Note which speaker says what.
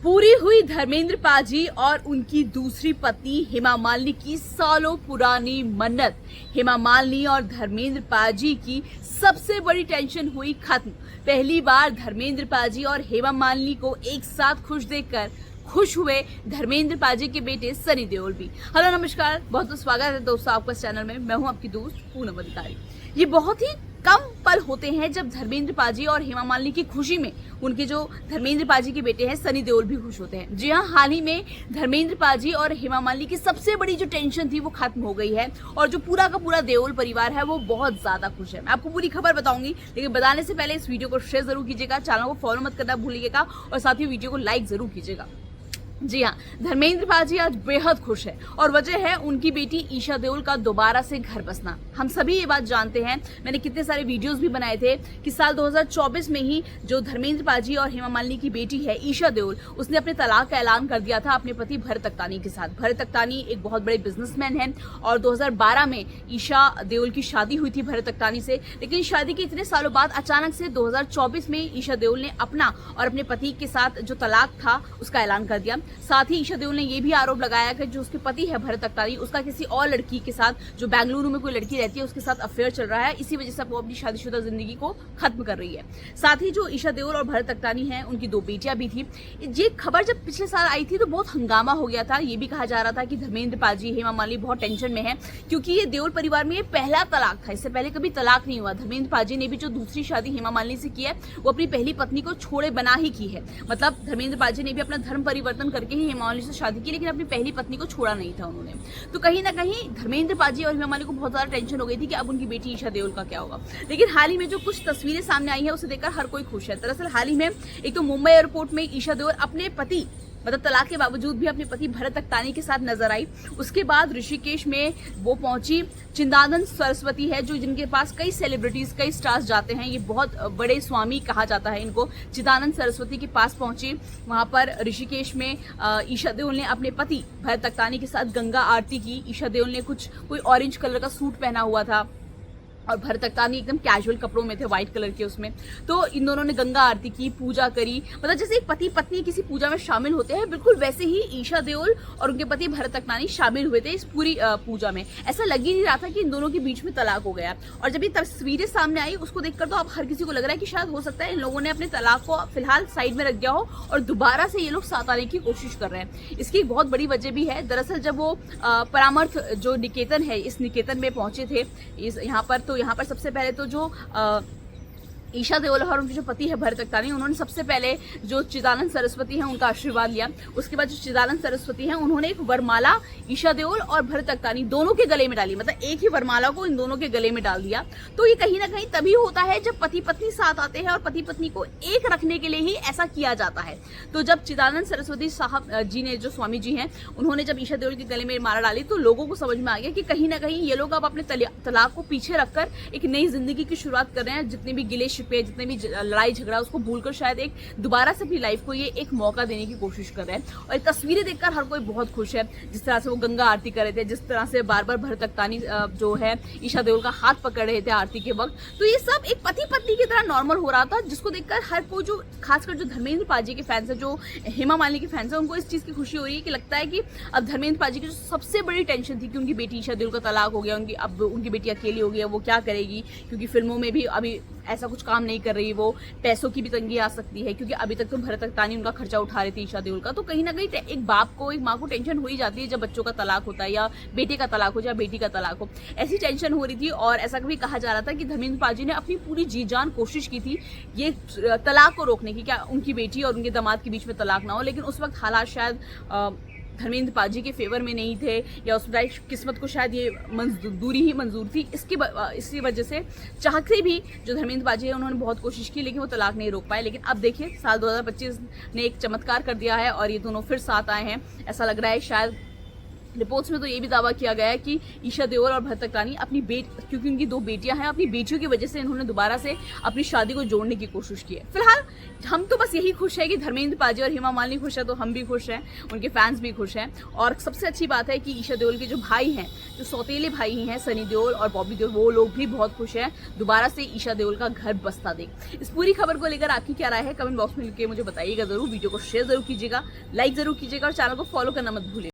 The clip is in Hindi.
Speaker 1: पूरी हुई धर्मेंद्र पाजी और उनकी दूसरी पत्नी हेमा मालिनी की सालों पुरानी मन्नत। हेमा मालिनी और धर्मेंद्र पाजी की सबसे बड़ी टेंशन हुई खत्म। पहली बार धर्मेंद्र पाजी और हेमा मालिनी को एक साथ खुश देखकर खुश हुए धर्मेंद्र पाजी के बेटे सनी देओल भी। हेलो नमस्कार, बहुत बहुत स्वागत है दोस्तों आपका इस चैनल में। मैं हूं आपकी दोस्त पूनम अधिकारी। ये बहुत ही कम पल होते हैं जब धर्मेंद्र पाजी और हेमा मालिनी की खुशी में उनके जो धर्मेंद्र पाजी के बेटे हैं सनी देओल भी खुश होते हैं। जी हाँ, हाल ही में धर्मेंद्र पाजी और हेमा मालिनी की सबसे बड़ी जो टेंशन थी वो खत्म हो गई है और जो पूरा का पूरा देओल परिवार है वो बहुत ज्यादा खुश है। मैं आपको पूरी खबर बताऊंगी, लेकिन बताने से पहले इस वीडियो को शेयर जरूर कीजिएगा, चैनल को फॉलो मत करना भूलिएगा और साथ ही वीडियो को लाइक जरूर कीजिएगा। जी हाँ, धर्मेंद्र पाजी आज बेहद खुश है और वजह है उनकी बेटी ईशा देओल का दोबारा से घर बसना। हम सभी ये बात जानते हैं, मैंने कितने सारे वीडियोस भी बनाए थे कि साल 2024 में ही जो धर्मेंद्र पाजी और हेमा मालिनी की बेटी है ईशा देओल, उसने अपने तलाक का ऐलान कर दिया था अपने पति भरत अकतानी के साथ। भरत अकतानी एक बहुत बड़े बिजनेसमैन हैं और 2012 में ईशा देओल की शादी हुई थी भरत अकतानी से। लेकिन शादी के इतने सालों बाद अचानक से 2024 में ईशा देओल ने अपना और अपने पति के साथ जो तलाक था उसका ऐलान कर दिया। साथ ही ईशा देओल ने यह भी आरोप लगाया कि जो उसके पति है भरत अकतानी, उसका किसी और लड़की के साथ, जो बेंगलुरु में कोई लड़की रहती है, उसके साथ अफेयर चल रहा है। इसी वजह से वो अपनी शादीशुदा जिंदगी को खत्म कर रही है। साथ ही जो ईशा देओल और भरत अकतानी हैं, उनकी 2 बेटियां भी थी। ये खबर जब पिछले साल आई थी तो बहुत हंगामा हो गया था। ये भी कहा जा रहा था कि धर्मेंद्र पाजी हेमा मालिनी बहुत टेंशन में है क्योंकि ये देओल परिवार में ये पहला तलाक था। इससे पहले कभी तलाक नहीं हुआ। धर्मेंद्र पाजी ने भी जो दूसरी शादी हेमा मालिनी से की है वो अपनी पहली पत्नी को छोड़े बना ही की है। मतलब धर्मेंद्र पाजी ने भी अपना धर्म परिवर्तन करके ही हेमा मालिनी से शादी की, लेकिन अपनी पहली पत्नी को छोड़ा नहीं था उन्होंने। तो कहीं ना कहीं धर्मेंद्र पाजी और हेमा मालिनी को बहुत ज्यादा टेंशन हो गई थी कि अब उनकी बेटी ईशा देओल का क्या होगा। लेकिन हाल ही में जो कुछ तस्वीरें सामने आई है उसे देखकर हर कोई खुश है। दरअसल हाल ही में एक तो मुंबई एयरपोर्ट में ईशा देओल अपने पति मतलब तलाक के बावजूद भी अपने पति भरत अकतानी के साथ नजर आई। उसके बाद ऋषिकेश में वो पहुंची। चिदानंद सरस्वती है जो जिनके पास कई सेलिब्रिटीज, कई स्टार्स जाते हैं, ये बहुत बड़े स्वामी कहा जाता है इनको। चिदानंद सरस्वती के पास पहुंची। वहां पर ऋषिकेश में ईशा देओल ने अपने पति भरत अकतानी के साथ गंगा आरती की। ईशा देओल ने कोई ऑरेंज कलर का सूट पहना हुआ था और भरत अकतानी एकदम कैजुअल कपड़ों में थे, व्हाइट कलर के उसमें। तो इन दोनों ने गंगा आरती की, पूजा करी। मतलब जैसे एक पति पत्नी किसी पूजा में शामिल होते हैं, बिल्कुल वैसे ही ईशा देओल और उनके पति भरत अकतानी शामिल हुए थे इस पूरी पूजा में। ऐसा लग ही नहीं रहा था कि इन दोनों के बीच में तलाक हो गया। और जब ये तस्वीरें सामने आई उसको देखकर तो अब हर किसी को लग रहा है कि शायद हो सकता है इन लोगों ने अपने तलाक को फिलहाल साइड में रख दिया हो और दोबारा से ये लोग साथ आने की कोशिश कर रहे हैं। इसकी एक बहुत बड़ी वजह भी है। दरअसल जब वो परामर्श जो निकेतन है, इस निकेतन में पहुंचे थे यहाँ पर सबसे पहले तो जो ईशा देओल और उनके जो पति है भरत अकतानी, उन्होंने सबसे पहले जो चिदानंद सरस्वती हैं उनका आशीर्वाद लिया। उसके बाद जो चिदानंद सरस्वती हैं उन्होंने एक वरमाला ईशा देओल और भरत अकतानी दोनों के गले में डाली। मतलब एक ही वरमाला को इन दोनों के गले में डाल दिया। तो ये कहीं ना कहीं तभी होता है जब पति पत्नी साथ आते हैं और पति पत्नी को एक रखने के लिए ही ऐसा किया जाता है। तो जब चिदानंद सरस्वती साहब जी ने, जो स्वामी जी हैं, उन्होंने जब ईशा देओल के गले में माला डाली तो लोगों को समझ में आ गया कि कहीं ना कहीं ये लोग अब अपने तलाक को पीछे रखकर एक नई जिंदगी की शुरुआत कर रहे हैं। जितने भी गिले शिकवे, जितने भी लड़ाई झगड़ा, उसको भूलकर शायद एक दोबारा से अपनी लाइफ को ये एक मौका देने की कोशिश कर रहे हैं। और ये तस्वीरें देखकर हर कोई बहुत खुश है। जिस तरह से वो गंगा आरती कर रहे थे, जिस तरह से बार बार भरत अकतानी जो है ईशा देओल का हाथ पकड़ रहे थे आरती के वक्त, तो ये सब एक पति पत्नी की तरह नॉर्मल हो रहा था, जिसको देखकर हर कोई, जो खासकर जो धर्मेंद्र पाजी के फैंस है, जो हेमा मालिनी के फैंस है, उनको इस चीज की खुशी हो रही है कि लगता है कि अब धर्मेंद्र पाजी की जो सबसे बड़ी टेंशन थी कि उनकी बेटी ईशा देओल का तलाक हो गया, अब उनकी बेटी अकेली हो गई है, वो क्या करेगी, क्योंकि फिल्मों में भी अभी ऐसा कुछ काम नहीं कर रही, वो पैसों की भी तंगी आ सकती है क्योंकि अभी तक तो भरत अकतानी उनका खर्चा उठा रही थी ईशा देओल का। तो कहीं ना कहीं एक बाप को, एक माँ को टेंशन हो ही जाती है जब बच्चों का तलाक होता है, या बेटे का तलाक हो या बेटी का तलाक हो। ऐसी टेंशन हो रही थी और ऐसा भी कहा जा रहा था कि धर्मेंद्र पाजी ने अपनी पूरी जी जान कोशिश की थी ये तलाक को रोकने की, क्या उनकी बेटी और उनके दामाद के बीच में तलाक ना हो। लेकिन उस वक्त हालात शायद धर्मेंद्र पाजी के फेवर में नहीं थे, या उस किस्मत को शायद ये दूरी ही मंजूर थी। इसी वजह से चाहते भी जो धर्मेंद्र पाजी है उन्होंने बहुत कोशिश की, लेकिन वो तलाक नहीं रोक पाए। लेकिन अब देखिए साल 2025 ने एक चमत्कार कर दिया है और ये दोनों फिर साथ आए हैं। ऐसा लग रहा है शायद रिपोर्ट्स में तो ये भी दावा किया गया है कि ईशा देओल और भरतक रानी अपनी क्योंकि उनकी 2 बेटियां हैं, अपनी बेटियों की वजह से इन्होंने दोबारा से अपनी शादी को जोड़ने की कोशिश की है। फिलहाल हम तो बस यही खुश है कि धर्मेंद्र पाजी और हेमा मालिनी खुश है तो हम भी खुश हैं, उनके फैंस भी खुश हैं। और सबसे अच्छी बात है कि ईशा देओल के जो भाई हैं, जो सौतेले भाई हैं सनी देओल और बॉबी देओल, वो लोग भी बहुत खुश हैं दोबारा से ईशा देओल का घर बसता देख। इस पूरी खबर को लेकर आपकी क्या राय है कमेंट बॉक्स में लिख के मुझे बताइएगा जरूर। वीडियो को शेयर जरूर कीजिएगा, लाइक जरूर कीजिएगा और चैनल को फॉलो करना मत भूलिए।